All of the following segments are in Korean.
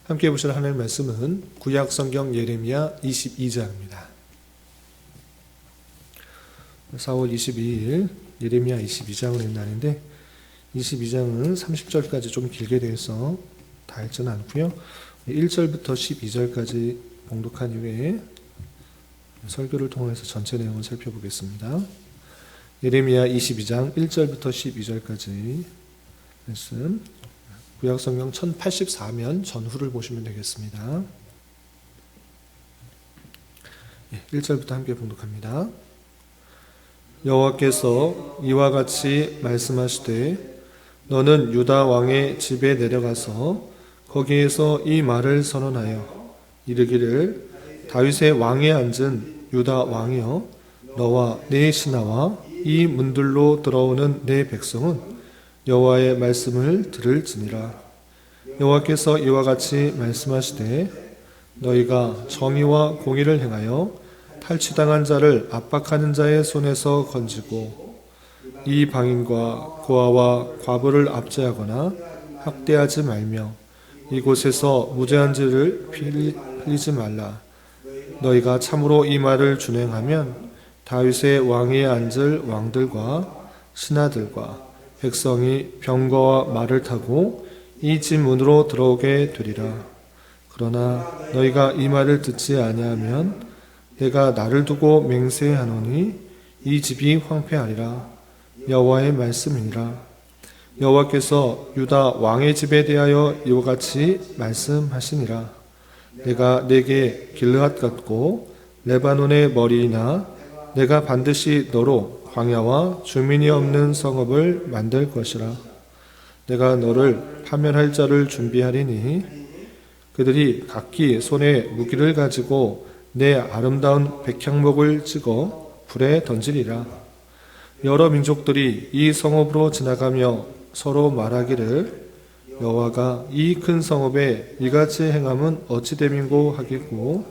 함께 보실 하나님의 말씀은 구약 성경 예레미야 22장입니다. 4월 22일 예레미야 22장을 읽는 날인데 22장은 30절까지 좀 길게 되어서 다 읽지는 않고요. 1절부터 12절까지 봉독한 이후에 설교를 통해서 전체 내용을 살펴보겠습니다. 예레미야 22장 1절부터 12절까지 말씀, 구약성경 1084면 전후를 보시면 되겠습니다. 1절부터 함께 봉독합니다. 여호와께서 이와 같이 말씀하시되 너는 유다 왕의 집에 내려가서 거기에서 이 말을 선언하여 이르기를 다윗의 왕에 앉은 유다 왕이여 너와 네 신하와 이 문들로 들어오는 네 백성은 여호와의 말씀을 들을지니라. 여호와께서 이와 같이 말씀하시되 너희가 정의와 공의를 행하여 탈취당한 자를 압박하는 자의 손에서 건지고 이 방임과 고아와 과부를 압제하거나 학대하지 말며 이곳에서 무죄한 죄를 흘리지 말라. 너희가 참으로 이 말을 준행하면 다윗의 왕위에 앉을 왕들과 신하들과 백성이 병거와 말을 타고 이 집 문으로 들어오게 되리라. 그러나 너희가 이 말을 듣지 아니하면 내가 나를 두고 맹세하노니 이 집이 황폐하리라. 여호와의 말씀이니라. 여호와께서 유다 왕의 집에 대하여 이와 같이 말씀하시니라. 내가 네게 길르앗 같고 레바논의 머리이나 내가 반드시 너로 광야와 주민이 없는 성읍을 만들 것이라. 내가 너를 파멸할 자를 준비하리니 그들이 각기 손에 무기를 가지고 내 아름다운 백향목을 찍어 불에 던지리라. 여러 민족들이 이 성읍으로 지나가며 서로 말하기를 여호와가 이 큰 성읍에 이같이 행함은 어찌 됨인고 하겠고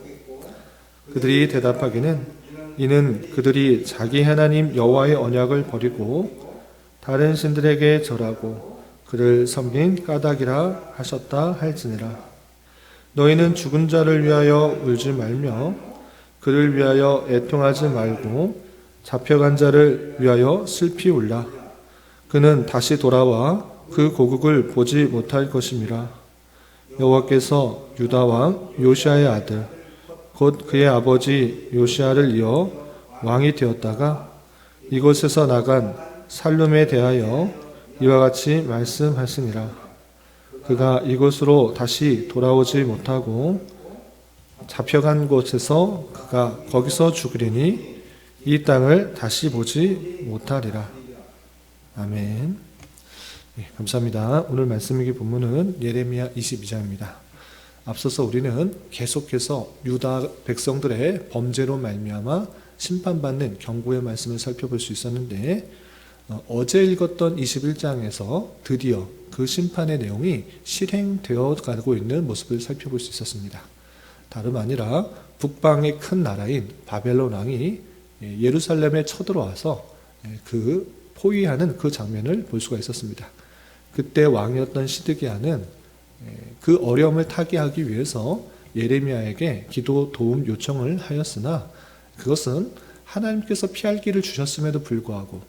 그들이 대답하기는 이는 그들이 자기 하나님 여호와의 언약을 버리고 다른 신들에게 절하고 그를 섬긴 까닭이라 하셨다 할지니라. 너희는 죽은 자를 위하여 울지 말며 그를 위하여 애통하지 말고 잡혀간 자를 위하여 슬피 울라. 그는 다시 돌아와 그 고국을 보지 못할 것임이라. 여호와께서 유다 왕 요시아의 아들 곧 그의 아버지 요시아를 이어 왕이 되었다가 이곳에서 나간 살룸에 대하여 이와 같이 말씀하시니라. 그가 이곳으로 다시 돌아오지 못하고 잡혀간 곳에서 그가 거기서 죽으리니 이 땅을 다시 보지 못하리라. 아멘. 감사합니다. 오늘 말씀의 본문은 예레미야 22장입니다. 앞서서 우리는 계속해서 유다 백성들의 범죄로 말미암아 심판받는 경고의 말씀을 살펴볼 수 있었는데 어제 읽었던 21장에서 드디어 그 심판의 내용이 실행되어 가고 있는 모습을 살펴볼 수 있었습니다. 다름 아니라 북방의 큰 나라인 바벨론 왕이 예루살렘에 쳐들어와서 그 포위하는 그 장면을 볼 수가 있었습니다. 그때 왕이었던 시드기야는 그 어려움을 타개하기 위해서 예레미야에게 기도 도움 요청을 하였으나 그것은 하나님께서 피할 길을 주셨음에도 불구하고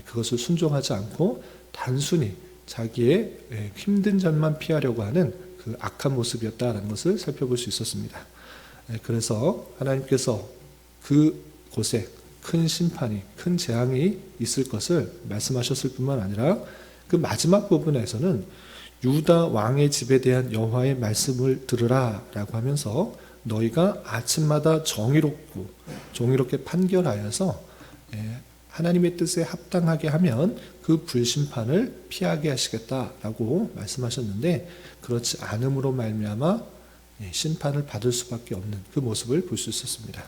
그것을 순종하지 않고 단순히 자기의 힘든 점만 피하려고 하는 그 악한 모습이었다는 것을 살펴볼 수 있었습니다. 그래서 하나님께서 그곳에 큰 심판이, 큰 재앙이 있을 것을 말씀하셨을 뿐만 아니라 그 마지막 부분에서는 유다 왕의 집에 대한 여호와의 말씀을 들으라 라고 하면서 너희가 아침마다 정의롭게 판결하여서 하나님의 뜻에 합당하게 하면 그 불심판을 피하게 하시겠다라고 말씀하셨는데 그렇지 않음으로 말미암아 심판을 받을 수밖에 없는 그 모습을 볼 수 있었습니다.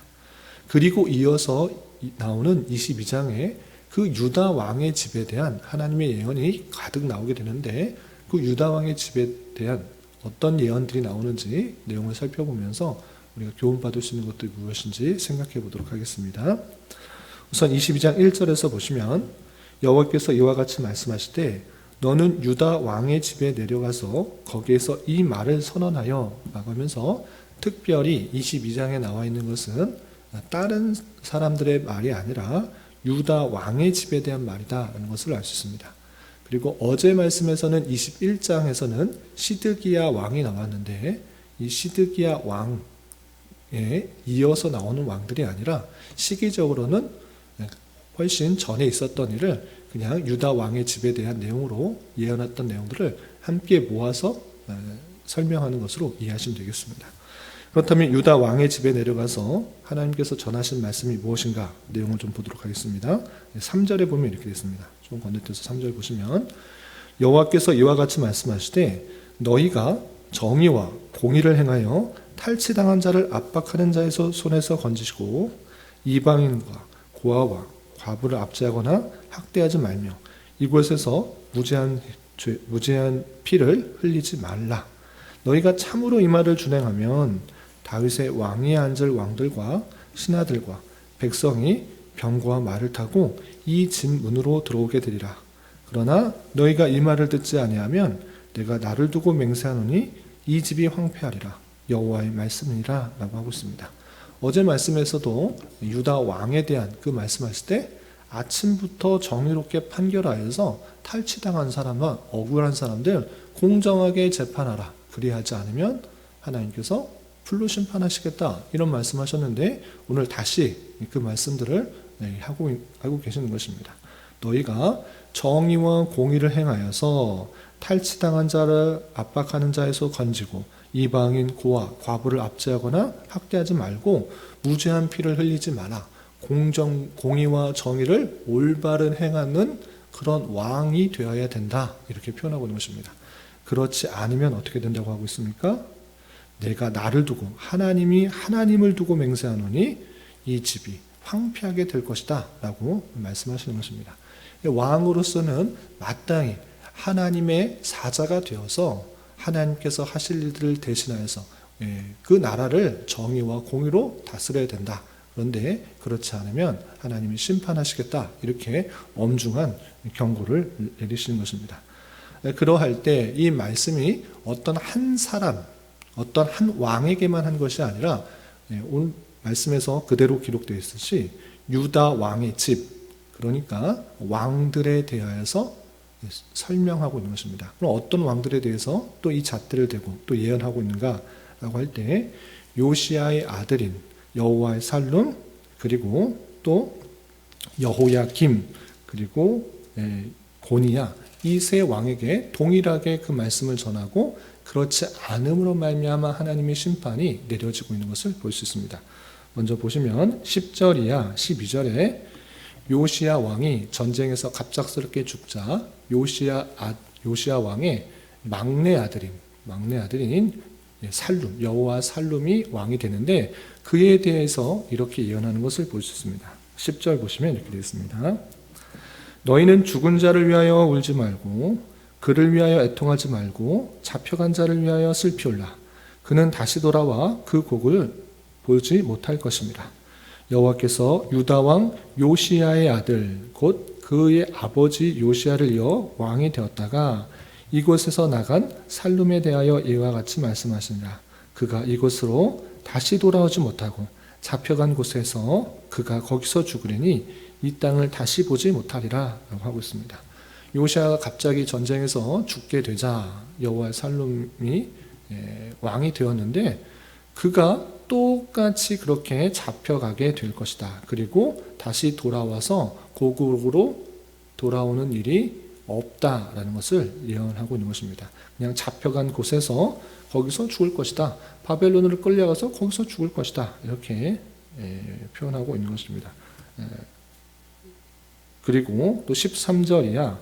그리고 이어서 나오는 22장에 그 유다 왕의 집에 대한 하나님의 예언이 가득 나오게 되는데 그 유다 왕의 집에 대한 어떤 예언들이 나오는지 내용을 살펴보면서 우리가 교훈받을 수 있는 것들이 무엇인지 생각해 보도록 하겠습니다. 우선 22장 1절에서 보시면 여호와께서 이와 같이 말씀하시되 너는 유다 왕의 집에 내려가서 거기에서 이 말을 선언하여 라고 하면서 특별히 22장에 나와 있는 것은 다른 사람들의 말이 아니라 유다 왕의 집에 대한 말이다 라는 것을 알 수 있습니다. 그리고 어제 말씀에서는 21장에서는 시드기야 왕이 나왔는데 이 시드기야 왕에 이어서 나오는 왕들이 아니라 시기적으로는 훨씬 전에 있었던 일을 그냥 유다 왕의 집에 대한 내용으로 예언했던 내용들을 함께 모아서 설명하는 것으로 이해하시면 되겠습니다. 그렇다면 유다 왕의 집에 내려가서 하나님께서 전하신 말씀이 무엇인가 내용을 좀 보도록 하겠습니다. 3절에 보면 이렇게 되어 좀 건너뛰어서 3절 보시면 여호와께서 이와 같이 말씀하시되 너희가 정의와 공의를 행하여 탈취당한 자를 압박하는 자의 손에서 건지시고 이방인과 고아와 과부를 압제하거나 학대하지 말며 이곳에서 무죄한 피를 흘리지 말라. 너희가 참으로 이 말을 준행하면 다윗의 왕위에 앉을 왕들과 신하들과 백성이 병거와 말을 타고 이 집 문으로 들어오게 되리라. 그러나 너희가 이 말을 듣지 아니하면 내가 나를 두고 맹세하노니 이 집이 황폐하리라. 여호와의 말씀이니라 라고 하고 있습니다. 어제 말씀에서도 유다 왕에 대한 그 말씀하실 때 아침부터 정의롭게 판결하여서 탈취당한 사람과 억울한 사람들 공정하게 재판하라. 그리하지 않으면 하나님께서 풀로 심판하시겠다 이런 말씀하셨는데 오늘 다시 그 말씀들을 하고 계시는 것입니다. 너희가 정의와 공의를 행하여서 탈취당한 자를 압박하는 자에서 건지고 이방인 고아 과부를 압제하거나 학대하지 말고 무죄한 피를 흘리지 마라. 공의와 정의를 올바른 행하는 그런 왕이 되어야 된다 이렇게 표현하고 있는 것입니다. 그렇지 않으면 어떻게 된다고 하고 있습니까? 내가 나를 두고 하나님을 두고 맹세하노니 이 집이 황폐하게 될 것이다 라고 말씀하시는 것입니다. 왕으로서는 마땅히 하나님의 사자가 되어서 하나님께서 하실 일들을 대신하여서 그 나라를 정의와 공의로 다스려야 된다. 그런데 그렇지 않으면 하나님이 심판하시겠다 이렇게 엄중한 경고를 내리시는 것입니다. 그러할 때 이 말씀이 어떤 한 사람, 어떤 한 왕에게만 한 것이 아니라 오늘 말씀에서 그대로 기록되어 있듯이 유다 왕의 집, 그러니까 왕들에 대하여서 설명하고 있는 것입니다. 그럼 어떤 왕들에 대해서 또 이 잣대를 대고 또 예언하고 있는가라고 할 때 요시야의 아들인 여호와의 살룸 그리고 또 여호야김 그리고 고니야 이 세 왕에게 동일하게 그 말씀을 전하고 그렇지 않음으로 말미암아 하나님의 심판이 내려지고 있는 것을 볼 수 있습니다. 먼저 보시면 10절 이하 12절에 요시야 왕이 전쟁에서 갑작스럽게 죽자 요시야 왕의 막내 아들인 살룸, 여호와 살룸이 왕이 되는데 그에 대해서 이렇게 예언하는 것을 볼 수 있습니다. 10절 보시면 이렇게 되어 있습니다. 너희는 죽은 자를 위하여 울지 말고 그를 위하여 애통하지 말고 잡혀간 자를 위하여 슬피 울라. 그는 다시 돌아와 그 곡을 보지 못할 것입니다. 여호와께서 유다 왕 요시야의 아들 곧 그의 아버지 요시야를 이어 왕이 되었다가 이곳에서 나간 살룸에 대하여 이와 같이 말씀하시니라. 그가 이곳으로 다시 돌아오지 못하고 잡혀간 곳에서 그가 거기서 죽으리니 이 땅을 다시 보지 못하리라 라고 하고 있습니다. 요시야가 갑자기 전쟁에서 죽게 되자 여호와의 살룸이 왕이 되었는데 그가 똑같이 그렇게 잡혀가게 될 것이다. 그리고 다시 돌아와서 고국으로 돌아오는 일이 없다라는 것을 예언하고 있는 것입니다. 그냥 잡혀간 곳에서 거기서 죽을 것이다. 바벨론으로 끌려가서 거기서 죽을 것이다. 이렇게 표현하고 있는 것입니다. 그리고 또 13절 이하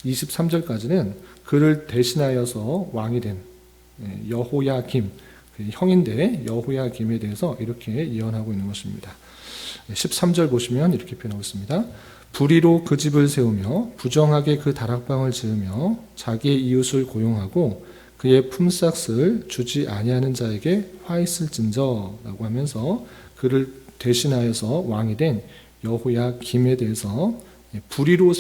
23절까지는 그를 대신하여서 왕이 된 여호야김 형인데 여호야김에 대해서 이렇게 예언하고 있는 것입니다. 13절 보시면 이렇게 표현하고 있습니다. 불의로 그 집을 세우며 부정하게 그 다락방을 지으며 자기의 이웃을 고용하고 그의 품삯을 주지 아니하는 자에게 화 있을진저 라고 하면서 그를 대신하여서 왕이 된 여호야김에 대해서 불의로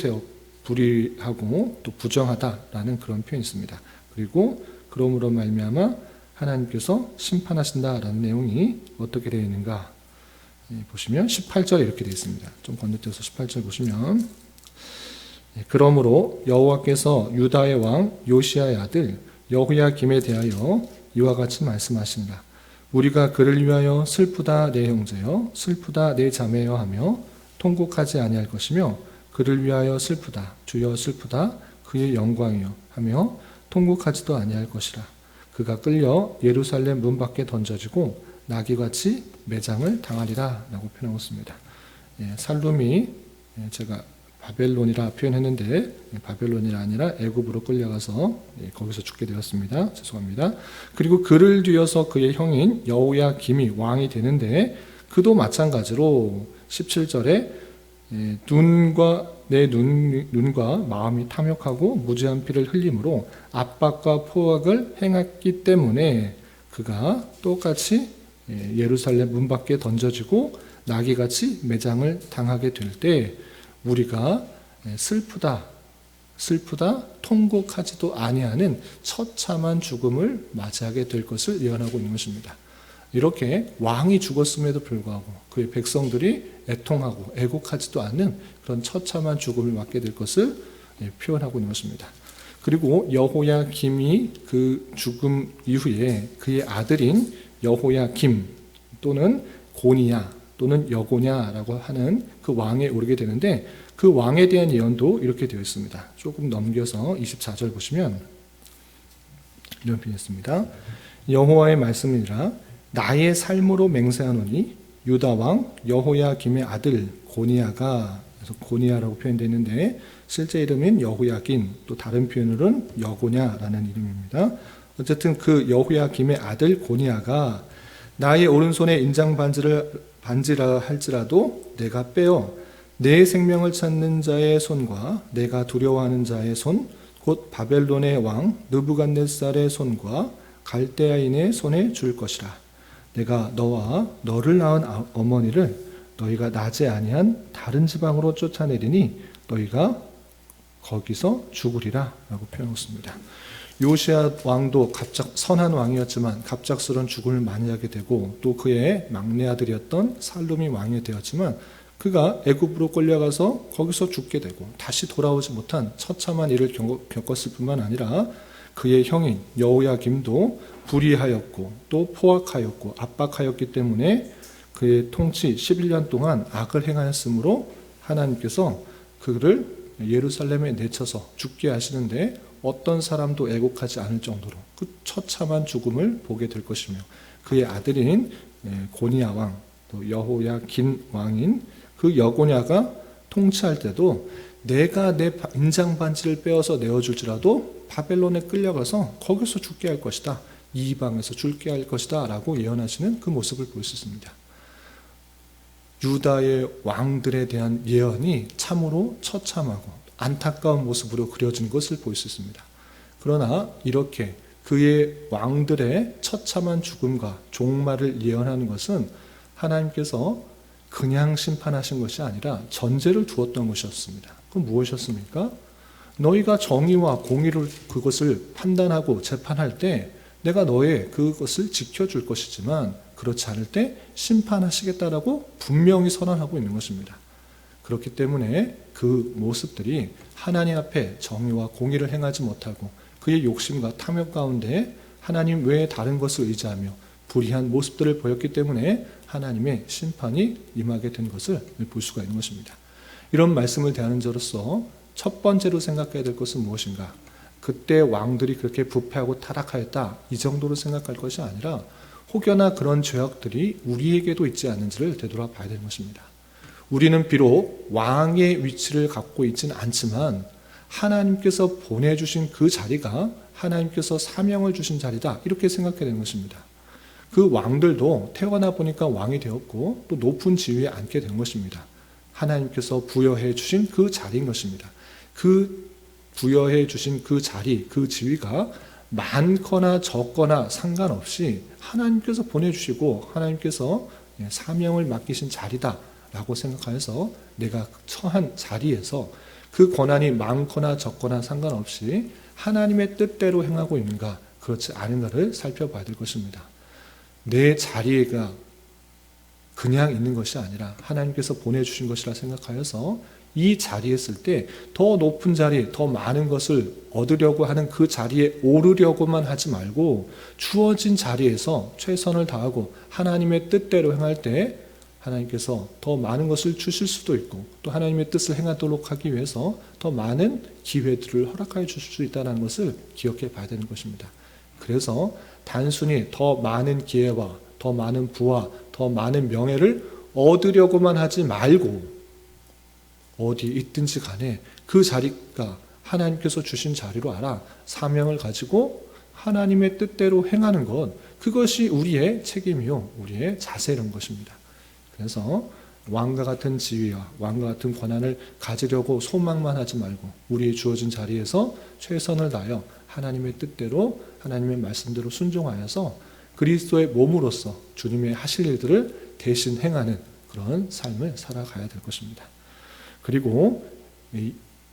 불의하고 또 부정하다라는 그런 표현이 있습니다. 그리고 그러므로 말미암아 하나님께서 심판하신다라는 내용이 어떻게 되어 있는가 보시면 18절에 이렇게 되어 있습니다. 좀 건너뛰어서 18절 보시면 그러므로 여호와께서 유다의 왕 요시야의 아들 여호야김에 대하여 이와 같이 말씀하신다. 우리가 그를 위하여 슬프다 내 형제여 슬프다 내 자매여 하며 통곡하지 아니할 것이며 그를 위하여 슬프다 주여 슬프다 그의 영광이여 하며 통곡하지도 아니할 것이라. 그가 끌려 예루살렘 문 밖에 던져지고 나귀같이 매장을 당하리라 라고 표현하고 있습니다. 살룸이 제가 바벨론이라 표현했는데 바벨론이 아니라 애굽으로 끌려가서 거기서 죽게 되었습니다. 죄송합니다. 그리고 그를 뒤어서 그의 형인 여호야김이 왕이 되는데 그도 마찬가지로 17절에 눈과 마음이 탐욕하고 무죄한 피를 흘림으로 압박과 포악을 행했기 때문에 그가 똑같이 예루살렘 문 밖에 던져지고 나귀같이 매장을 당하게 될 때 우리가 슬프다 통곡하지도 아니하는 처참한 죽음을 맞이하게 될 것을 예언하고 있는 것입니다. 이렇게 왕이 죽었음에도 불구하고 그의 백성들이 애통하고 애곡하지도 않는 그런 처참한 죽음을 맞게 될 것을 표현하고 있는 것입니다. 그리고 여호야김이 그 죽음 이후에 그의 아들인 여호야김 또는 고니야 또는 여고냐라고 하는 그 왕에 오르게 되는데 그 왕에 대한 예언도 이렇게 되어 있습니다. 조금 넘겨서 24절 보시면 이런 표현이 있습니다. 여호와의 말씀이니라 나의 삶으로 맹세하노니 유다 왕 여호야김의 아들 고니야가, 그래서 고니야라고 표현되어 있는데 실제 이름은 여호야긴, 또 다른 표현으로는 여고냐라는 이름입니다. 어쨌든 그 여호야김의 아들 고니야가 나의 오른손에 인장 반지라 할지라도 내가 빼어 내 생명을 찾는 자의 손과 내가 두려워하는 자의 손, 곧 바벨론의 왕 느부갓네살의 손과 갈대아인의 손에 줄 것이라. 내가 너와 너를 낳은 어머니를 너희가 나지 아니한 다른 지방으로 쫓아내리니 너희가 거기서 죽으리라 라고 표현했습니다. 요시야 왕도 선한 왕이었지만 갑작스러운 죽음을 많이 하게 되고 또 그의 막내 아들이었던 살룸이 왕이 되었지만 그가 애굽으로 끌려가서 거기서 죽게 되고 다시 돌아오지 못한 처참한 일을 겪었을 뿐만 아니라 그의 형인 여호야김도 불의하였고 또 포악하였고 압박하였기 때문에 그의 통치 11년 동안 악을 행하였으므로 하나님께서 그를 예루살렘에 내쳐서 죽게 하시는데 어떤 사람도 애곡하지 않을 정도로 그 처참한 죽음을 보게 될 것이며 그의 아들인 고니야 왕, 또 여호야긴 왕인 그 여고냐가 통치할 때도 내가 내 인장 반지를 빼어서 내어줄지라도 바벨론에 끌려가서 거기서 죽게 할 것이다. 이 이방에서 죽게 할 것이다 라고 예언하시는 그 모습을 볼 수 있습니다. 유다의 왕들에 대한 예언이 참으로 처참하고 안타까운 모습으로 그려진 것을 볼 수 있습니다. 그러나 이렇게 그의 왕들의 처참한 죽음과 종말을 예언하는 것은 하나님께서 그냥 심판하신 것이 아니라 전제를 두었던 것이었습니다. 그럼 무엇이었습니까? 너희가 정의와 공의를 그것을 판단하고 재판할 때 내가 너의 그것을 지켜줄 것이지만 그렇지 않을 때 심판하시겠다라고 분명히 선언하고 있는 것입니다. 그렇기 때문에 그 모습들이 하나님 앞에 정의와 공의를 행하지 못하고 그의 욕심과 탐욕 가운데 하나님 외에 다른 것을 의지하며 불의한 모습들을 보였기 때문에 하나님의 심판이 임하게 된 것을 볼 수가 있는 것입니다. 이런 말씀을 대하는 자로서 첫 번째로 생각해야 될 것은 무엇인가? 그때 왕들이 그렇게 부패하고 타락하였다 이 정도로 생각할 것이 아니라 혹여나 그런 죄악들이 우리에게도 있지 않은지를 되돌아봐야 되는 것입니다. 우리는 비록 왕의 위치를 갖고 있지는 않지만 하나님께서 보내주신 그 자리가 하나님께서 사명을 주신 자리다 이렇게 생각해야 되는 것입니다. 그 왕들도 태어나 보니까 왕이 되었고 또 높은 지위에 앉게 된 것입니다. 하나님께서 부여해 주신 그 자리인 것입니다. 그 부여해 주신 그 자리, 그 지위가 많거나 적거나 상관없이 하나님께서 보내주시고 하나님께서 사명을 맡기신 자리다 라고 생각하여서 내가 처한 자리에서 그 권한이 많거나 적거나 상관없이 하나님의 뜻대로 행하고 있는가, 그렇지 않은가를 살펴봐야 될 것입니다. 내 자리가 그냥 있는 것이 아니라 하나님께서 보내주신 것이라 생각하여서 이 자리에 있을 때 더 높은 자리, 더 많은 것을 얻으려고 하는 그 자리에 오르려고만 하지 말고 주어진 자리에서 최선을 다하고 하나님의 뜻대로 행할 때 하나님께서 더 많은 것을 주실 수도 있고, 또 하나님의 뜻을 행하도록 하기 위해서 더 많은 기회들을 허락하여 주실 수 있다는 것을 기억해 봐야 되는 것입니다. 그래서 단순히 더 많은 기회와 더 많은 부와 더 많은 명예를 얻으려고만 하지 말고, 어디 있든지 간에 그 자리가 하나님께서 주신 자리로 알아 사명을 가지고 하나님의 뜻대로 행하는 것, 그것이 우리의 책임이요 우리의 자세인 것입니다. 그래서 왕과 같은 지위와 왕과 같은 권한을 가지려고 소망만 하지 말고 우리의 주어진 자리에서 최선을 다하여 하나님의 뜻대로 하나님의 말씀대로 순종하여서 그리스도의 몸으로서 주님의 하실 일들을 대신 행하는 그런 삶을 살아가야 될 것입니다. 그리고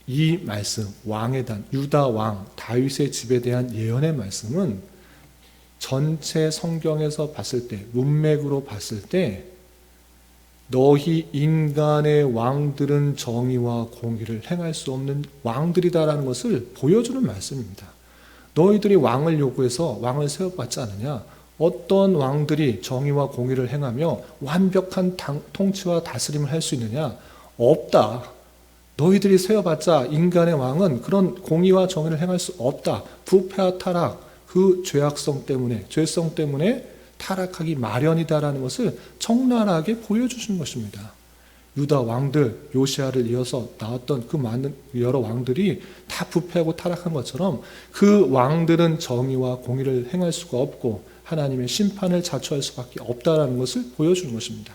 이 말씀, 왕에 대한 유다 왕 다윗의 집에 대한 예언의 말씀은 전체 성경에서 봤을 때, 문맥으로 봤을 때 너희 인간의 왕들은 정의와 공의를 행할 수 없는 왕들이다라는 것을 보여주는 말씀입니다. 너희들이 왕을 요구해서 왕을 세워봤지 않느냐? 어떤 왕들이 정의와 공의를 행하며 완벽한 통치와 다스림을 할 수 있느냐? 없다. 너희들이 세워봤자 인간의 왕은 그런 공의와 정의를 행할 수 없다. 부패와 타락, 그 죄성 때문에 타락하기 마련이다라는 것을 적나라하게 보여주신 것입니다. 유다 왕들, 요시아를 이어서 나왔던 그 많은 여러 왕들이 다 부패하고 타락한 것처럼 그 왕들은 정의와 공의를 행할 수가 없고 하나님의 심판을 자초할 수밖에 없다라는 것을 보여주는 것입니다.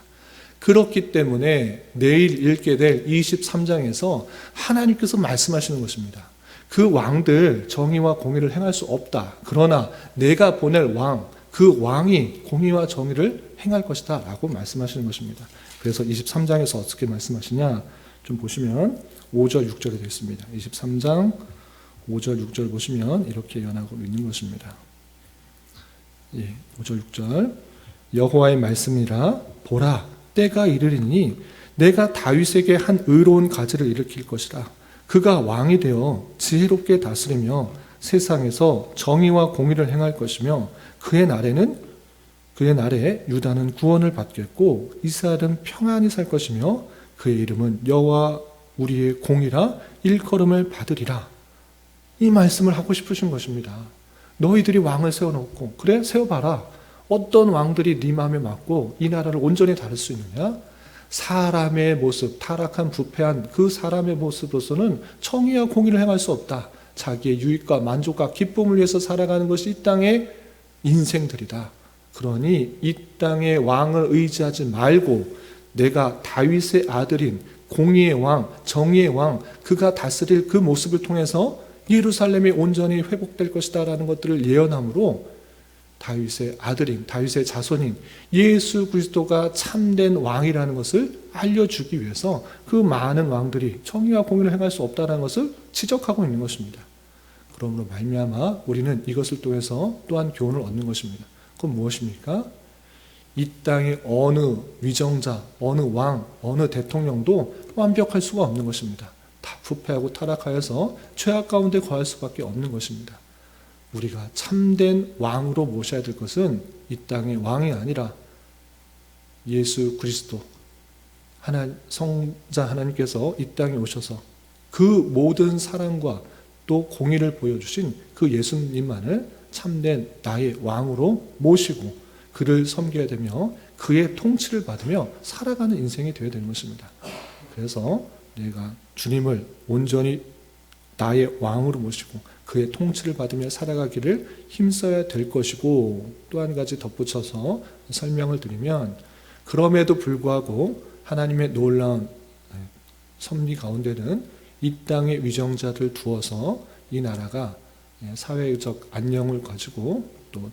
그렇기 때문에 내일 읽게 될 23장에서 하나님께서 말씀하시는 것입니다. 그 왕들 정의와 공의를 행할 수 없다. 그러나 내가 보낼 왕, 그 왕이 공의와 정의를 행할 것이다 라고 말씀하시는 것입니다. 그래서 23장에서 어떻게 말씀하시냐 좀 보시면 5절 6절에 되어 있습니다. 23장 5절 6절 보시면 이렇게 예언하고 있는 것입니다. 5절 6절 여호와의 말씀이라 보라 때가 이르리니 내가 다윗에게 한 의로운 가지를 일으킬 것이라. 그가 왕이 되어 지혜롭게 다스리며 세상에서 정의와 공의를 행할 것이며 그의 날에 유다는 구원을 받겠고 이스라엘은 평안히 살 것이며 그의 이름은 여호와 우리의 공이라 일컬음을 받으리라. 이 말씀을 하고 싶으신 것입니다. 너희들이 왕을 세워놓고 그래 세워봐라. 어떤 왕들이 네 마음에 맞고 이 나라를 온전히 다룰 수 있느냐? 사람의 모습, 타락한 부패한 그 사람의 모습으로서는 정의와 공의를 행할 수 없다. 자기의 유익과 만족과 기쁨을 위해서 살아가는 것이 이 땅의 인생들이다. 그러니 이 땅의 왕을 의지하지 말고 내가 다윗의 아들인 공의의 왕, 정의의 왕, 그가 다스릴 그 모습을 통해서 예루살렘이 온전히 회복될 것이다 라는 것들을 예언함으로 다윗의 아들인, 다윗의 자손인 예수 그리스도가 참된 왕이라는 것을 알려주기 위해서 그 많은 왕들이 정의와 공의를 행할 수 없다는 것을 지적하고 있는 것입니다. 그러므로 말미암아 우리는 이것을 통해서 또한 교훈을 얻는 것입니다. 그건 무엇입니까? 이 땅의 어느 위정자, 어느 왕, 어느 대통령도 완벽할 수가 없는 것입니다. 다 부패하고 타락하여서 죄악 가운데 거할 수밖에 없는 것입니다. 우리가 참된 왕으로 모셔야 될 것은 이 땅의 왕이 아니라 예수 그리스도 성자 하나님께서 이 땅에 오셔서 그 모든 사랑과 또 공의를 보여주신 그 예수님만을 참된 나의 왕으로 모시고 그를 섬겨야 되며 그의 통치를 받으며 살아가는 인생이 되어야 되는 것입니다. 그래서 내가 주님을 온전히 나의 왕으로 모시고 그의 통치를 받으며 살아가기를 힘써야 될 것이고, 또 한 가지 덧붙여서 설명을 드리면 그럼에도 불구하고 하나님의 놀라운 섭리 가운데는 이 땅의 위정자들 두어서 이 나라가 사회적 안녕을 가지고 또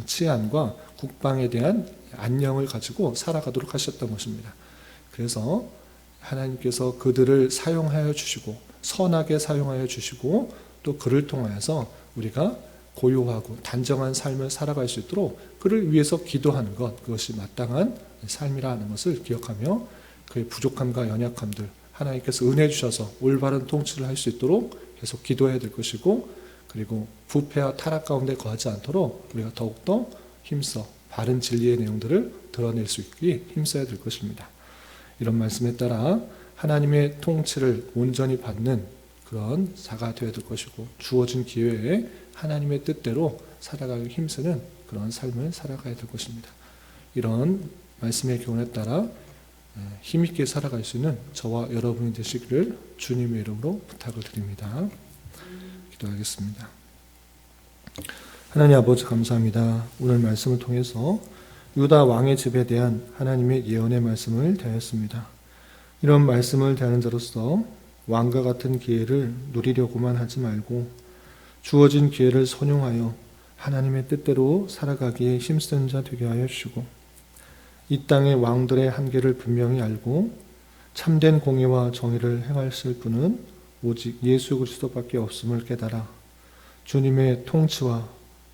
치안과 국방에 대한 안녕을 가지고 살아가도록 하셨던 것입니다. 그래서 하나님께서 그들을 사용하여 주시고 선하게 사용하여 주시고 또 그를 통하여서 우리가 고요하고 단정한 삶을 살아갈 수 있도록 그를 위해서 기도하는 것, 그것이 마땅한 삶이라는 것을 기억하며 그의 부족함과 연약함들 하나님께서 은혜 주셔서 올바른 통치를 할 수 있도록 계속 기도해야 될 것이고, 그리고 부패와 타락 가운데 거하지 않도록 우리가 더욱더 힘써 바른 진리의 내용들을 드러낼 수 있게 힘써야 될 것입니다. 이런 말씀에 따라 하나님의 통치를 온전히 받는 그런 자가 되어야 될 것이고, 주어진 기회에 하나님의 뜻대로 살아가기 힘쓰는 그런 삶을 살아가야 될 것입니다. 이런 말씀의 교훈에 따라 힘있게 살아갈 수 있는 저와 여러분이 되시기를 주님의 이름으로 부탁을 드립니다. 기도하겠습니다. 하나님 아버지 감사합니다. 오늘 말씀을 통해서 유다 왕의 집에 대한 하나님의 예언의 말씀을 대하였습니다. 이런 말씀을 대하는 자로서 왕과 같은 기회를 누리려고만 하지 말고 주어진 기회를 선용하여 하나님의 뜻대로 살아가기에 힘쓰는 자 되게 하여 주시고, 이 땅의 왕들의 한계를 분명히 알고 참된 공의와 정의를 행하실 분은 오직 예수 그리스도밖에 없음을 깨달아 주님의 통치와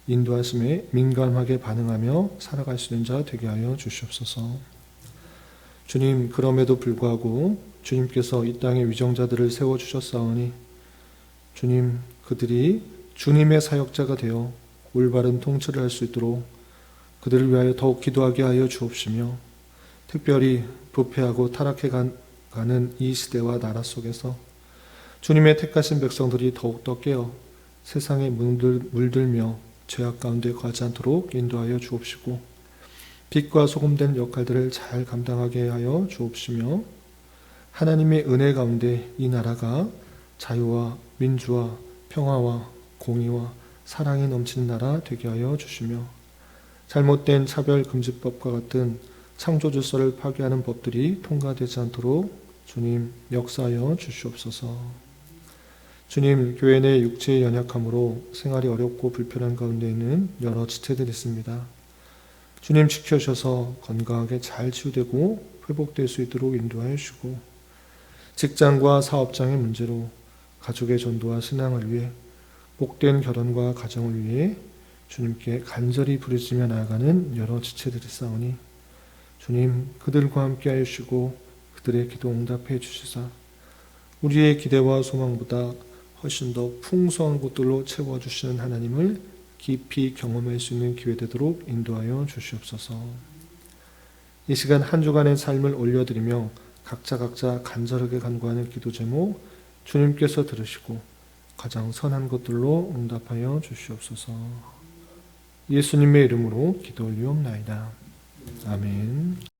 인도하심에 민감하게 반응하며 살아갈 수 있는 자 되게 하여 주시옵소서. 주님, 그럼에도 불구하고 주님께서 이 땅의 위정자들을 세워주셨사오니 주님, 그들이 주님의 사역자가 되어 올바른 통치를 할 수 있도록 그들을 위하여 더욱 기도하게 하여 주옵시며, 특별히 부패하고 타락해 가는 이 시대와 나라 속에서 주님의 택하신 백성들이 더욱더 깨어 세상에 물들며 죄악 가운데 거하지 않도록 인도하여 주옵시고, 빛과 소금된 역할들을 잘 감당하게 하여 주옵시며, 하나님의 은혜 가운데 이 나라가 자유와 민주와 평화와 공의와 사랑이 넘치는 나라 되게 하여 주시며, 잘못된 차별금지법과 같은 창조질서를 파괴하는 법들이 통과되지 않도록 주님 역사하여 주시옵소서. 주님, 교회 내 육체의 연약함으로 생활이 어렵고 불편한 가운데 있는 여러 지체들이 있습니다. 주님 지켜주셔서 건강하게 잘 치유되고 회복될 수 있도록 인도하여 주시고, 직장과 사업장의 문제로 가족의 전도와 신앙을 위해 복된 결혼과 가정을 위해 주님께 간절히 부르짖으며 나아가는 여러 지체들이 있사오니 주님, 그들과 함께 하여 주시고 그들의 기도 응답해 주시사 우리의 기대와 소망보다 훨씬 더 풍성한 것들로 채워주시는 하나님을 깊이 경험할 수 있는 기회 되도록 인도하여 주시옵소서. 이 시간 한 주간의 삶을 올려드리며 각자 간절하게 간구하는 기도 제목 주님께서 들으시고 가장 선한 것들로 응답하여 주시옵소서. 예수님의 이름으로 기도 올리옵나이다. 아멘.